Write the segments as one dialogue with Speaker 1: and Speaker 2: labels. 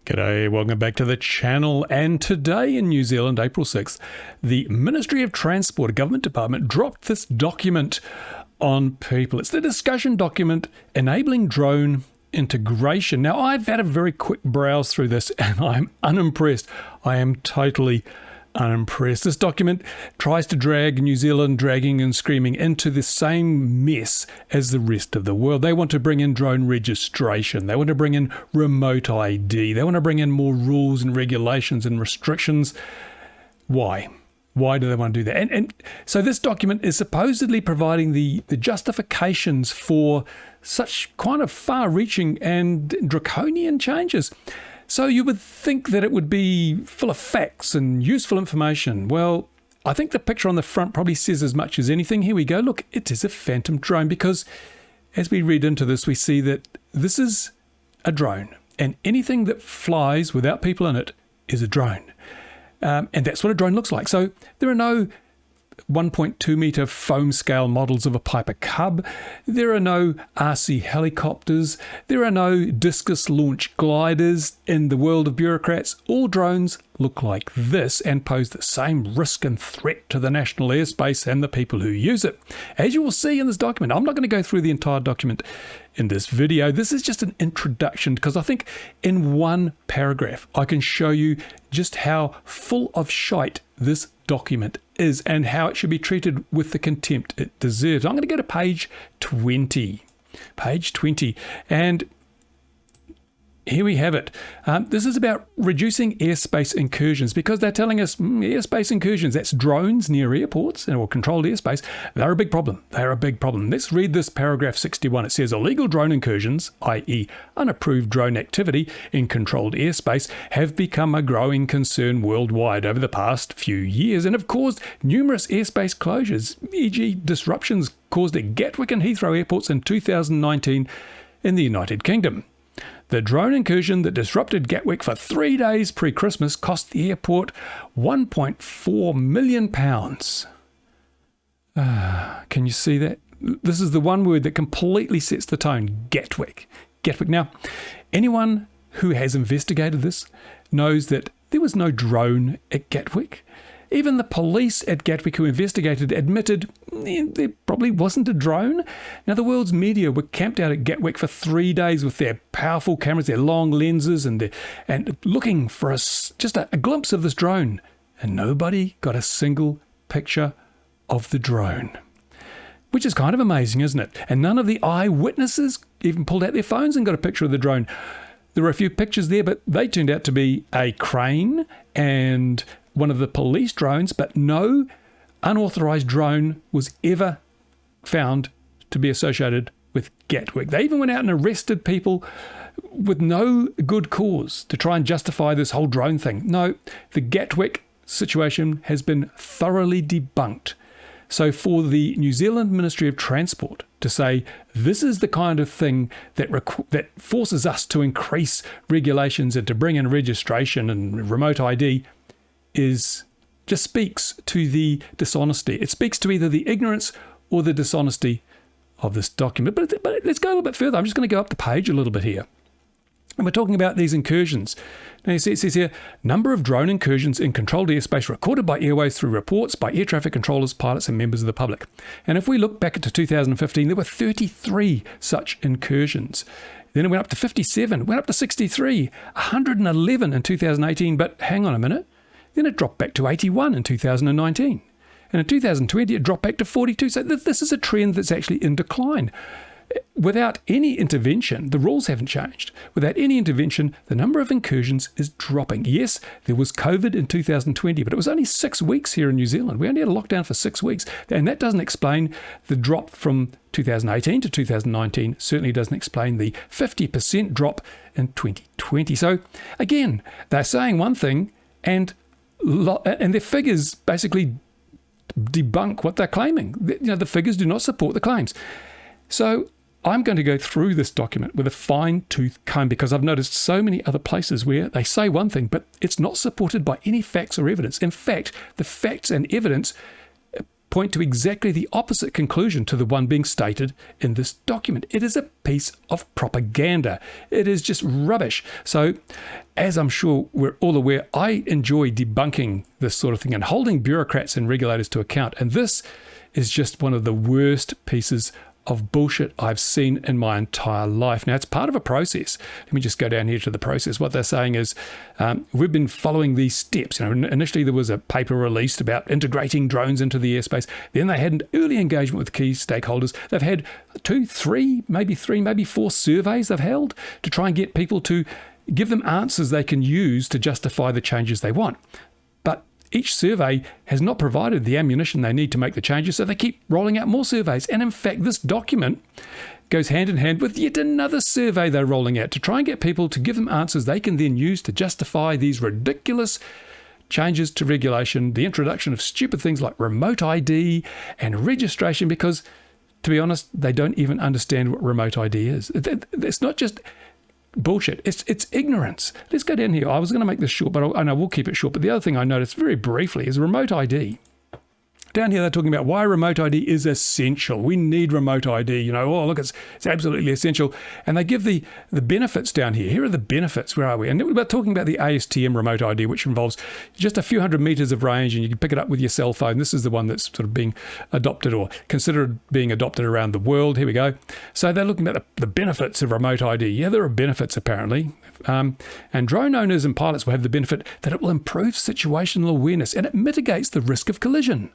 Speaker 1: G'day, welcome back to the channel. And today in New Zealand, April 6th, the Ministry of Transport, a government department, dropped this document on people. It's the discussion document enabling drone integration. Now, I've had a very quick browse through this and I'm unimpressed. I am totally unimpressed. This document tries to drag New Zealand dragging and screaming into the same mess as the rest of the world. They want to bring in drone registration. They want to bring in remote ID. They want to bring in more rules and regulations and restrictions. Why? Why do they want to do that? And so this document is supposedly providing the justifications for such kind of far-reaching and draconian changes. So you would think that it would be full of facts and useful information. Well, I think the picture on the front probably says as much as anything. Here we go. Look, it is a phantom drone because as we read into this, we see that this is a drone and anything that flies without people in it is a drone. And that's what a drone looks like. So there are no 1.2 metre foam scale models of a Piper Cub. There are no RC helicopters. There are no discus launch gliders in the world of bureaucrats. All drones look like this and pose the same risk and threat to the national airspace and the people who use it. As you will see in this document, I'm not going to go through the entire document in this video. This is just an introduction because I think in one paragraph I can show you just how full of shite this document is and how it should be treated with the contempt it deserves. I'm going to go to page 20. Page 20. And here we have it. This is about reducing airspace incursions because they're telling us airspace incursions, that's drones near airports or controlled airspace, they're a big problem. They're a big problem. Let's read this paragraph 61. It says illegal drone incursions, i.e. unapproved drone activity in controlled airspace, have become a growing concern worldwide over the past few years and have caused numerous airspace closures, e.g. disruptions caused at Gatwick and Heathrow airports in 2019 in the United Kingdom. The drone incursion that disrupted Gatwick for 3 days pre-Christmas cost the airport £1.4 million. Can you see that? This is the one word that completely sets the tone. Gatwick. Gatwick. Now, anyone who has investigated this knows that there was no drone at Gatwick. Even the police at Gatwick who investigated admitted there probably wasn't a drone. Now, the world's media were camped out at Gatwick for 3 days with their powerful cameras, their long lenses, and looking for just a glimpse of this drone. And nobody got a single picture of the drone. Which is kind of amazing, isn't it? And none of the eyewitnesses even pulled out their phones and got a picture of the drone. There were a few pictures there, but they turned out to be a crane and one of the police drones, but no unauthorized drone was ever found to be associated with Gatwick. They even went out and arrested people with no good cause to try and justify this whole drone thing. No, the Gatwick situation has been thoroughly debunked. So for the New Zealand Ministry of Transport to say this is the kind of thing that forces us to increase regulations and to bring in registration and remote ID just speaks to the dishonesty. It speaks to either the ignorance or the dishonesty of this document. But let's go a little bit further. I'm just going to go up the page a little bit here. And we're talking about these incursions. Now, it says here, number of drone incursions in controlled airspace recorded by airways through reports by air traffic controllers, pilots and members of the public. And if we look back to 2015, there were 33 such incursions. Then it went up to 57, went up to 63, 111 in 2018. But hang on a minute. Then it dropped back to 81 in 2019. And in 2020, it dropped back to 42. So this is a trend that's actually in decline. Without any intervention, the rules haven't changed. Without any intervention, the number of incursions is dropping. Yes, there was COVID in 2020, but it was only 6 weeks here in New Zealand. We only had a lockdown for 6 weeks. And that doesn't explain the drop from 2018 to 2019. Certainly doesn't explain the 50% drop in 2020. So again, they're saying one thing and their figures basically debunk what they're claiming. The figures do not support the claims. So I'm going to go through this document with a fine-tooth comb because I've noticed so many other places where they say one thing, but it's not supported by any facts or evidence. In fact, the facts and evidence point to exactly the opposite conclusion to the one being stated in this document. It is a piece of propaganda. It is just rubbish. So, as I'm sure we're all aware, I enjoy debunking this sort of thing and holding bureaucrats and regulators to account. And this is just one of the worst pieces of bullshit I've seen in my entire life. Now, it's part of a process. Let me just go down here to the process. What they're saying is we've been following these steps. Initially there was a paper released about integrating drones into the airspace. Then they had an early engagement with key stakeholders. They've had 2, 3, maybe 4 surveys they've held to try and get people to give them answers they can use to justify the changes they want. But each survey has not provided the ammunition they need to make the changes, so they keep rolling out more surveys. And in fact, this document goes hand in hand with yet another survey they're rolling out to try and get people to give them answers they can then use to justify these ridiculous changes to regulation, the introduction of stupid things like remote ID and registration, because, to be honest, they don't even understand what remote ID is. It's not just bullshit. It's ignorance. Let's go down here. I was going to make this short, but I will keep it short. But the other thing I noticed very briefly is remote ID. Down here, they're talking about why remote ID is essential. We need remote ID. Look, it's absolutely essential. And they give the benefits down here. Here are the benefits. Where are we? And we're talking about the ASTM remote ID, which involves just a few hundred meters of range, and you can pick it up with your cell phone. This is the one that's sort of being adopted or considered being adopted around the world. Here we go. So they're looking at the benefits of remote ID. Yeah, there are benefits apparently. And drone owners and pilots will have the benefit that it will improve situational awareness and it mitigates the risk of collision.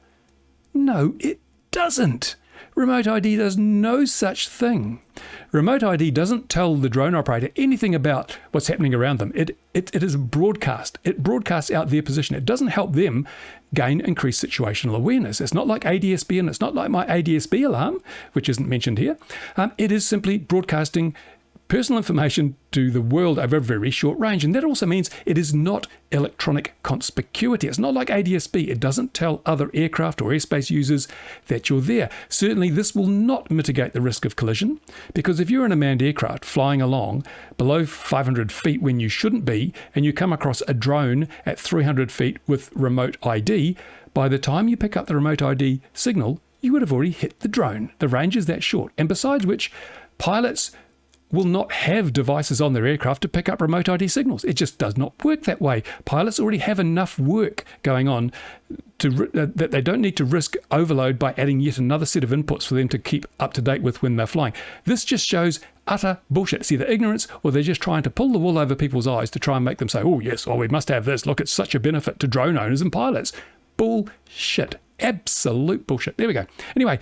Speaker 1: No, it doesn't. Remote ID does no such thing. Remote ID doesn't tell the drone operator anything about what's happening around them. It is a broadcast. It broadcasts out their position. It doesn't help them gain increased situational awareness. It's not like ADSB, and it's not like my ADSB alarm, which isn't mentioned here. It is simply broadcasting personal information to the world over a very short range. And that also means it is not electronic conspicuity. It's not like ADSB. It doesn't tell other aircraft or airspace users that you're there. Certainly, this will not mitigate the risk of collision, because if you're in a manned aircraft flying along below 500 feet when you shouldn't be, and you come across a drone at 300 feet with remote ID, by the time you pick up the remote ID signal, you would have already hit the drone. The range is that short. And besides which, pilots will not have devices on their aircraft to pick up remote ID signals. It just does not work that way. Pilots already have enough work going on that they don't need to risk overload by adding yet another set of inputs for them to keep up to date with when they're flying. This just shows utter bullshit. It's either ignorance or they're just trying to pull the wool over people's eyes to try and make them say, oh yes, we must have this. Look, it's such a benefit to drone owners and pilots. Bullshit. Absolute bullshit. There we go. Anyway,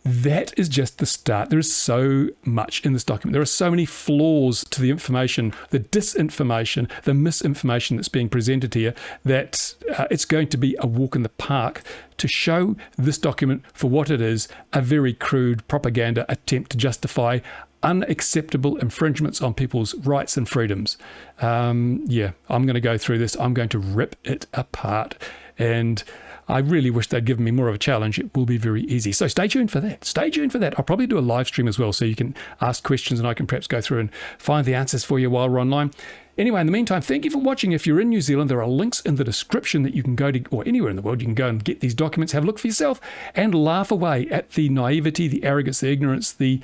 Speaker 1: that is just the start. There is so much in this document. There are so many flaws to the information, the disinformation, the misinformation that's being presented here, that it's going to be a walk in the park to show this document for what it is, a very crude propaganda attempt to justify unacceptable infringements on people's rights and freedoms. I'm going to go through this. I'm going to rip it apart. And I really wish they'd given me more of a challenge. It will be very easy. So stay tuned for that. Stay tuned for that. I'll probably do a live stream as well, so you can ask questions and I can perhaps go through and find the answers for you while we're online. Anyway, in the meantime, thank you for watching. If you're in New Zealand, there are links in the description that you can go to, or anywhere in the world, you can go and get these documents, have a look for yourself, and laugh away at the naivety, the arrogance, the ignorance, the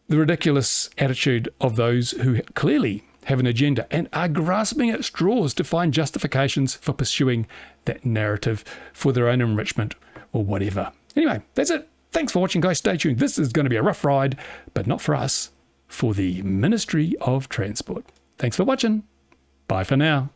Speaker 1: ridiculous attitude of those who clearly have an agenda and are grasping at straws to find justifications for pursuing that narrative for their own enrichment or whatever. Anyway, that's it. Thanks for watching, guys. Stay tuned. This is going to be a rough ride, but not for us, for the Ministry of Transport. Thanks for watching. Bye for now.